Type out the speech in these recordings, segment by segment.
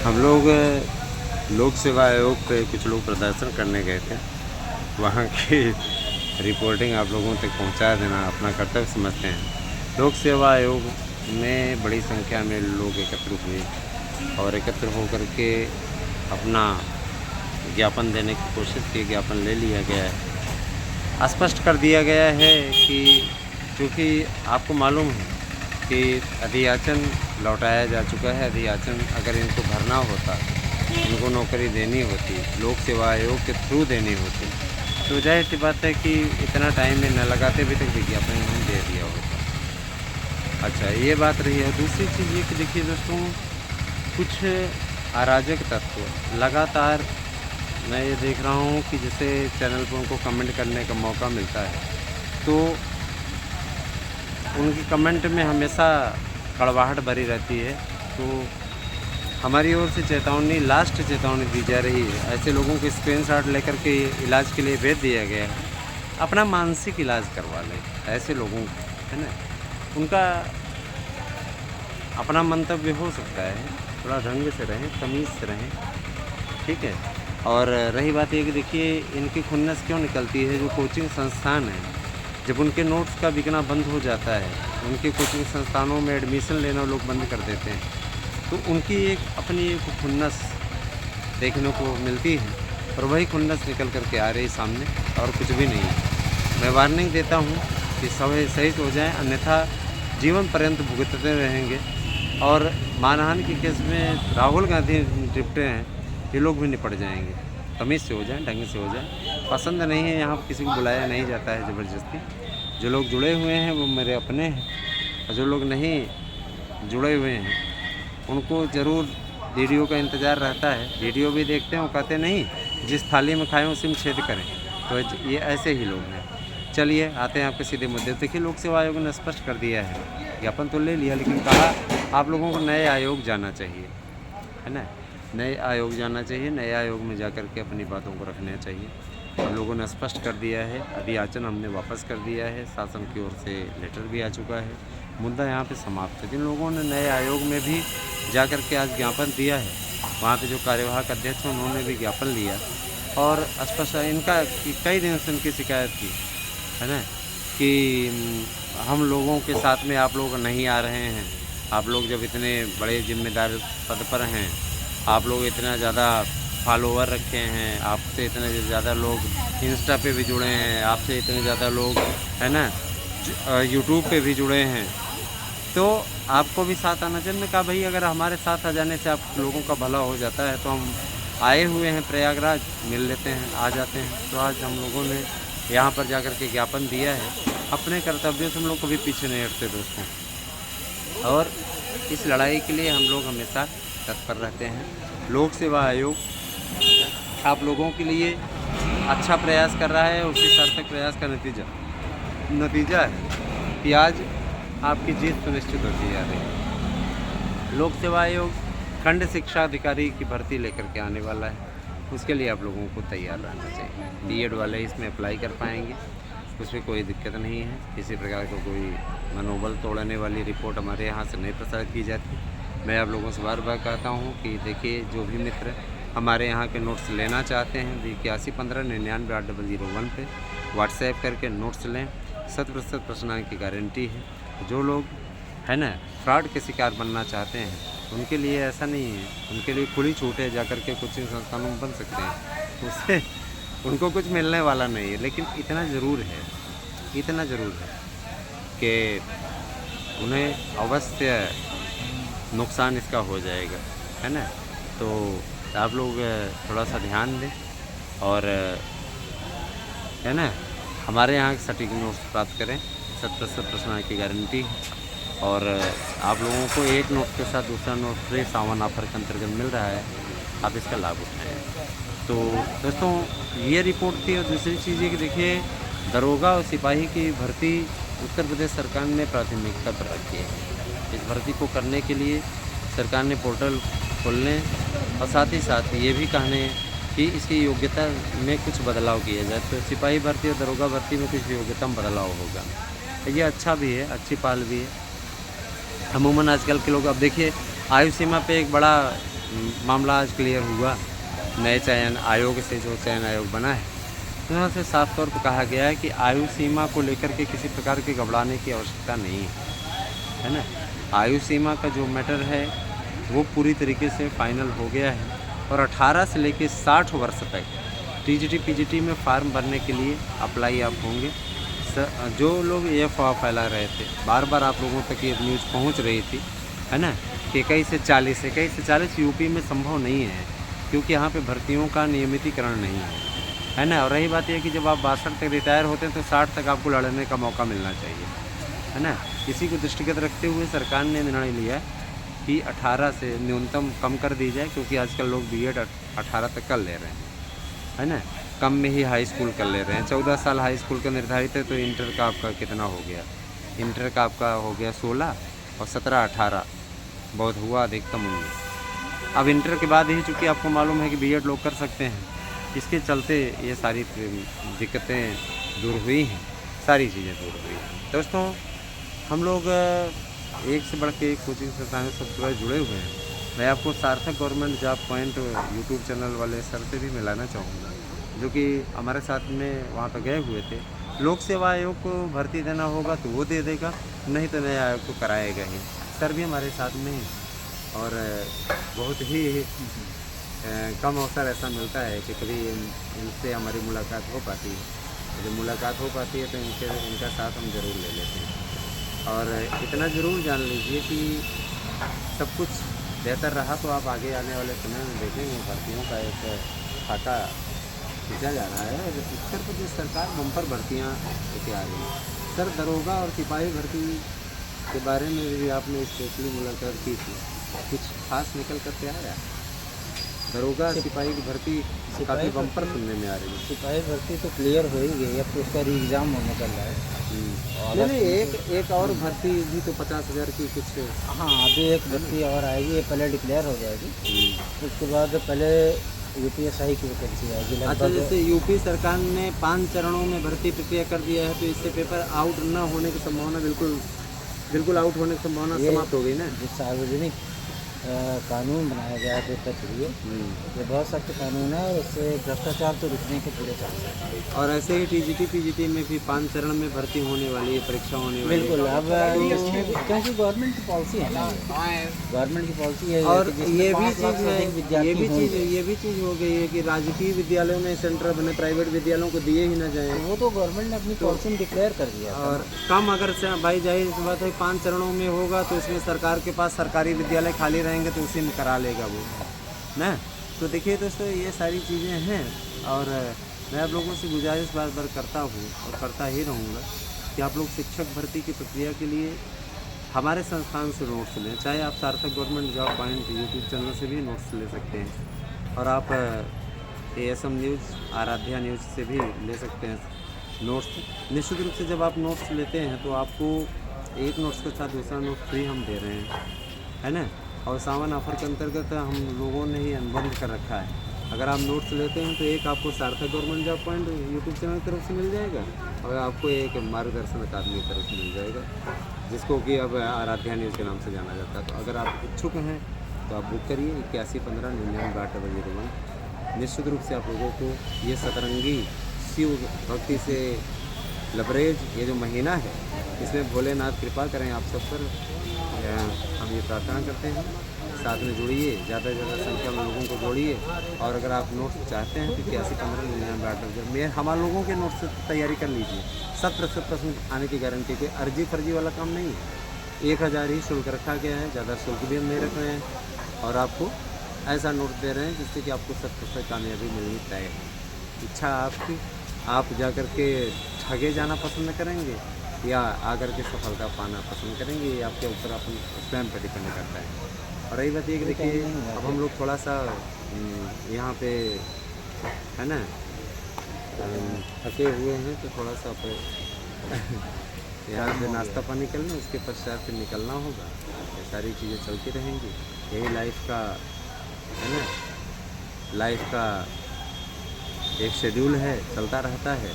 हम लोग लोक सेवा आयोग पे कुछ लोग प्रदर्शन करने गए थे। वहाँ की रिपोर्टिंग आप लोगों तक पहुँचा देना अपना कर्तव्य समझते हैं। लोक सेवा आयोग में बड़ी संख्या में लोग एकत्रित हुए और एकत्र होकर के अपना ज्ञापन देने की कोशिश की। ज्ञापन ले लिया गया है। स्पष्ट कर दिया गया है कि क्योंकि आपको मालूम है कि अधियाचन लौटाया जा चुका है। अधियाचन अगर इनको भरना होता, इनको नौकरी देनी होती, लोक सेवा आयोग के थ्रू देनी होती, तो जाहिर सी बात है कि इतना टाइम में न लगाते भी तक विज्ञापन इन्होंने दे दिया होता। अच्छा, ये बात रही है। दूसरी चीज़ ये कि देखिए दोस्तों, कुछ अराजक तत्व लगातार मैं ये देख रहा हूँ कि जैसे चैनल पर उनको कमेंट करने का मौका मिलता है तो उनकी कमेंट में हमेशा कड़वाहट भरी रहती है। तो हमारी ओर से चेतावनी, लास्ट चेतावनी दी जा रही है। ऐसे लोगों को स्क्रीनशॉट लेकर के इलाज के लिए भेज दिया गया है। अपना मानसिक इलाज करवा लें ऐसे लोगों को, है ना। उनका अपना मंतव्य हो सकता है, थोड़ा ढंग से रहें, तमीज़ से रहें, ठीक है। और रही बात ये कि देखिए इनकी खुन्नस क्यों निकलती है। जो कोचिंग संस्थान है, जब उनके नोट्स का बिकना बंद हो जाता है, उनके कोचिंग संस्थानों में एडमिशन लेना लोग बंद कर देते हैं, तो उनकी एक अपनी एक खुन्नस देखने को मिलती है और वही खुन्नस निकल करके आ रही सामने, और कुछ भी नहीं है। मैं वार्निंग देता हूँ कि सब सही हो जाएं, अन्यथा जीवन पर्यंत भुगतते रहेंगे। और मानहानि के केस में राहुल गांधी निपटे हैं, ये लोग भी निपट जाएंगे। तमीज़ से हो जाएं, ढंग से हो जाएं। पसंद नहीं है, यहाँ किसी को बुलाया नहीं जाता है ज़बरदस्ती। जो लोग जुड़े हुए हैं वो मेरे अपने हैं, और जो लोग नहीं जुड़े हुए हैं उनको ज़रूर वीडियो का इंतज़ार रहता है। वीडियो भी देखते हैं, वो कहते नहीं जिस थाली में खाएं उसी में छेद करें। तो ये ऐसे ही लोग हैं। चलिए आते हैं आपके सीधे मुद्दे। देखिए लोक सेवा आयोग ने स्पष्ट कर दिया है, ज्ञापन तो ले लिया, लेकिन कहा आप लोगों को नए आयोग जाना चाहिए, है ना। नए आयोग जाना चाहिए, नए आयोग में जाकर के अपनी बातों को रखना चाहिए। हम लोगों ने स्पष्ट कर दिया है, अधियाचन हमने वापस कर दिया है, शासन की ओर से लेटर भी आ चुका है, मुद्दा यहाँ पे समाप्त है। जिन लोगों ने नए आयोग में भी जाकर के आज ज्ञापन दिया है, वहाँ पे जो कार्यवाहक अध्यक्ष हैं उन्होंने भी ज्ञापन लिया और स्पष्ट इनका कई दिन से उनकी शिकायत थी, है ना, कि हम लोगों के साथ में आप लोग नहीं आ रहे हैं। आप लोग जब इतने बड़े जिम्मेदार पद पर हैं, आप लोग इतना ज़्यादा फॉलोवर रखे हैं, आपसे इतने ज़्यादा लोग इंस्टा पे भी जुड़े हैं, आपसे इतने ज़्यादा लोग, है ना, यूट्यूब पे भी जुड़े हैं, तो आपको भी साथ आना चाहिए। मैंने कहा भाई अगर हमारे साथ आ जाने से आप लोगों का भला हो जाता है तो हम आए हुए हैं प्रयागराज, मिल लेते हैं, आ जाते हैं। तो आज हम लोगों ने यहाँ पर जाकर के ज्ञापन दिया है। अपने कर्तव्यों से हम लोग कभी पीछे नहीं हटते दोस्तों, और इस लड़ाई के लिए हम लोग हमेशा तत्पर रहते हैं। लोक सेवा आयोग आप लोगों के लिए अच्छा प्रयास कर रहा है, उसी सार्थक प्रयास का नतीजा है कि आज आपकी जीत सुनिश्चित होती जा रही है। लोक सेवा आयोग खंड शिक्षा अधिकारी की भर्ती लेकर के आने वाला है, उसके लिए आप लोगों को तैयार रहना चाहिए। बीएड वाले इसमें अप्लाई कर पाएंगे, उसमें कोई दिक्कत नहीं है। किसी प्रकार का कोई मनोबल तोड़ने वाली रिपोर्ट हमारे यहाँ से नहीं प्रसारित की जाती। मैं आप लोगों से बार बार कहता हूँ कि देखिए जो भी मित्र हमारे यहाँ के नोट्स लेना चाहते हैं 8115998001 पे व्हाट्सएप करके नोट्स लें। 100% प्रश्नांक की गारंटी है। जो लोग, है ना, फ्रॉड के शिकार बनना चाहते हैं उनके लिए ऐसा नहीं है, उनके लिए खुली छूट है, जाकर के कोचिंग संस्थानों में बन सकते हैं। उससे उनको कुछ मिलने वाला नहीं है, लेकिन इतना ज़रूर है कि उन्हें अवश्य नुकसान इसका हो जाएगा, है ना। तो आप लोग थोड़ा सा ध्यान दें और, है ना, हमारे यहाँ सटीक नोट्स प्राप्त करें। 100% प्रश्नांक की गारंटी है और आप लोगों को एक नोट के साथ दूसरा नोट फ्री सावन ऑफर के अंतर्गत मिल रहा है, आप इसका लाभ उठाएं। तो दोस्तों ये रिपोर्ट थी। और दूसरी चीज़ ये कि देखिए दरोगा और सिपाही की भर्ती उत्तर प्रदेश सरकार ने प्राथमिकता पर रखी है। इस भर्ती को करने के लिए सरकार ने पोर्टल खोलने और साथ ही साथ ये भी कहने कि इसकी योग्यता में कुछ बदलाव किया जाए। तो सिपाही भर्ती और दरोगा भर्ती में कुछ योग्यता में बदलाव होगा। ये अच्छा भी है, अच्छी पहल भी है। अमूमन आजकल के लोग, अब देखिए आयु सीमा पे एक बड़ा मामला आज क्लियर हुआ नए चयन आयोग से, जो चयन आयोग बना है, तो यहाँ से साफ तौर पर कहा गया है कि आयु सीमा को लेकर के किसी प्रकार के घबराने की आवश्यकता नहीं है ना। आयु सीमा का जो मैटर है वो पूरी तरीके से फाइनल हो गया है और 18 से लेकर 60 वर्ष तक टीजीटी पीजीटी में फार्म भरने के लिए अप्लाई आप होंगे। जो लोग ये अफवाह फैला रहे थे, बार बार आप लोगों तक ये न्यूज़ पहुंच रही थी, है ना, कि 21 से 40 यूपी में संभव नहीं है, क्योंकि यहाँ पे भर्तियों का नियमितीकरण नहीं है ना। और रही बात यह कि जब आप 62 तक रिटायर होते हैं तो 60 तक आपको लड़ने का मौका मिलना चाहिए, है ना। इसी को दृष्टिगत रखते हुए सरकार ने निर्णय लिया कि 18 से न्यूनतम कम कर दी जाए, क्योंकि आजकल लोग बीएड 18 तक कर ले रहे हैं, है ना। कम में ही हाई स्कूल कर ले रहे हैं। 14 साल हाई स्कूल का निर्धारित है, तो इंटर का आपका कितना हो गया? इंटर का आपका हो गया 16 और 17 18, बहुत हुआ अधिकतम 19। अब इंटर के बाद ही चूँकि आपको मालूम है कि बीएड लोग कर सकते हैं, इसके चलते ये सारी दिक्कतें दूर हुई हैं, सारी चीज़ें दूर हुई हैं। दोस्तों, हम लोग एक से बढ़ के एक कोचिंग संस्थान सब पूरा जुड़े हुए हैं। मैं आपको सार्थक government job point YouTube channel वाले सर से भी मिलाना चाहूँगा, जो कि हमारे साथ में वहाँ पर गए हुए थे। लोक सेवा आयोग को भर्ती देना होगा तो वो दे देगा, नहीं तो नया आयोग को कराएगा ही। सर भी हमारे साथ में हैं और बहुत ही कम अवसर ऐसा मिलता है कि कभी इनसे हमारी मुलाकात हो पाती है। जब मुलाकात हो पाती है तो इनका साथ हम ज़रूर ले लेते हैं। और इतना ज़रूर जान लीजिए कि सब कुछ बेहतर रहा तो आप आगे आने वाले समय में देखेंगे भर्तियों का एक खाका खींचा जा रहा है। उत्तर प्रदेश सरकार बम्पर भर्तियाँ लेके आ रही है। सर, दरोगा और सिपाही भर्ती के बारे में भी आपने स्पेशली मुलाकात की थी, कुछ खास निकल कर के आया? दरोगा सिपाही की भर्ती काफ़ी बम्पर सुनने में आ रही है। सिपाही भर्ती तो क्लियर हो ही गई, अब तो उसका री एग्ज़ाम होने चल रहा है। नहीं, एक और भर्ती भी तो 50,000 की कुछ। हाँ, अभी एक भर्ती और आएगी, ये पहले डिक्लेयर हो जाएगी, उसके बाद पहले यूपीएसआई की वैकेंसी आएगी। अच्छा, जैसे यूपी सरकार ने 5 चरणों में भर्ती प्रक्रिया कर दिया है, तो इससे पेपर आउट न होने की संभावना बिल्कुल आउट होने की संभावना समाप्त हो गई ना। जो सार्वजनिक कानून बनाया गया है पेपर के लिए, ये बहुत सख्त कानून है और उससे भ्रष्टाचार तो रुकने के पूरे चांस है। और ऐसे ही टीजीटी पीजीटी में भी 5 चरण में भर्ती होने वाली है, परीक्षा होने वाली है। बिल्कुल, अब क्योंकि गवर्नमेंट की पॉलिसी है ना, गवर्नमेंट की पॉलिसी है। और ये भी चीज़ हो गई है कि राजकीय विद्यालयों में सेंटर बने, प्राइवेट विद्यालयों को दिए ही ना जाए। वो तो गवर्नमेंट ने अपनी पॉलिसी डिक्लेयर कर दिया। और कम अगर से भाई जाहिर सी बात है 5 चरणों में होगा तो इसमें सरकार के पास सरकारी विद्यालय खाली रहेंगे तो उसी में करा लेगा वो ना। तो देखिए दोस्तों, ये सारी चीज़ें हैं और मैं आप लोगों से गुजारिश बार बार करता हूँ और करता ही रहूँगा कि आप लोग शिक्षक भर्ती की प्रक्रिया के लिए हमारे संस्थान से नोट्स लें। चाहे आप सार्थक government job point YouTube channel से भी नोट्स ले सकते हैं और आप ASM न्यूज़, आराध्या न्यूज़ से भी ले सकते हैं नोट्स। निश्चित रूप से जब आप नोट्स लेते हैं तो आपको एक नोट्स के साथ दूसरा नोट फ्री हम दे रहे हैं, है ना। और सावन ऑफर के अंतर्गत हम लोगों ने ही अनुबंध कर रखा है। अगर आप नोट्स लेते हैं तो एक आपको सार्थक government job point YouTube channel की तरफ से मिल जाएगा और आपको एक मार्गदर्शन अकादमी की तरफ से मिल जाएगा, जिसको कि अब आराध्या न्यूज़ के नाम से जाना जाता है। तो अगर आप इच्छुक हैं तो आप बुक करिए 811599 निश्चित रूप से आप लोगों को ये सतरंगी शिव भक्ति से लबरेज ये जो महीना है, इसमें भोलेनाथ कृपा करें आप सब पर, हम ये प्रार्थना करते हैं। साथ में जुड़िए, ज़्यादा से ज़्यादा संख्या में लोगों को जोड़िए। और अगर आप नोट्स चाहते हैं तो 811599 हमारे लोगों के नोट्स से तैयारी कर लीजिए। 100% प्रश्न आने की गारंटी के, अर्जी फर्जी वाला काम नहीं है। 1000 ही शुल्क रखा गया है, ज़्यादा शुल्क भी हम नहीं रख रहे हैं और आपको ऐसा नोट दे रहे हैं जिससे कि आपको 100% कामयाबी मिलनी तय है। इच्छा आपकी, आप जा कर के ठगे जाना पसंद करेंगे या आकर के सफलता पाना पसंद करेंगे, ये आपके ऊपर अपन स्वयं पर डिपेंड करता है। और रही बात ये कि देखिए, अब हम लोग थोड़ा सा यहाँ पे है ना थके हुए हैं, तो थोड़ा सा यहाँ से नाश्ता पानी कर लें, उसके पश्चात फिर निकलना होगा। ये सारी चीज़ें चलती रहेंगी, यही लाइफ का है ना, लाइफ का एक शेड्यूल है, चलता रहता है।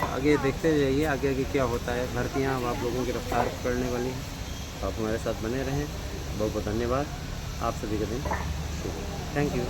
आगे देखते जाइए आगे आगे क्या होता है। भर्तियाँ अब आप लोगों की रफ्तार पकड़ने वाली हैं, तो आप हमारे साथ बने रहें। बहुत बहुत धन्यवाद, आप सभी का दिन थैंक यू।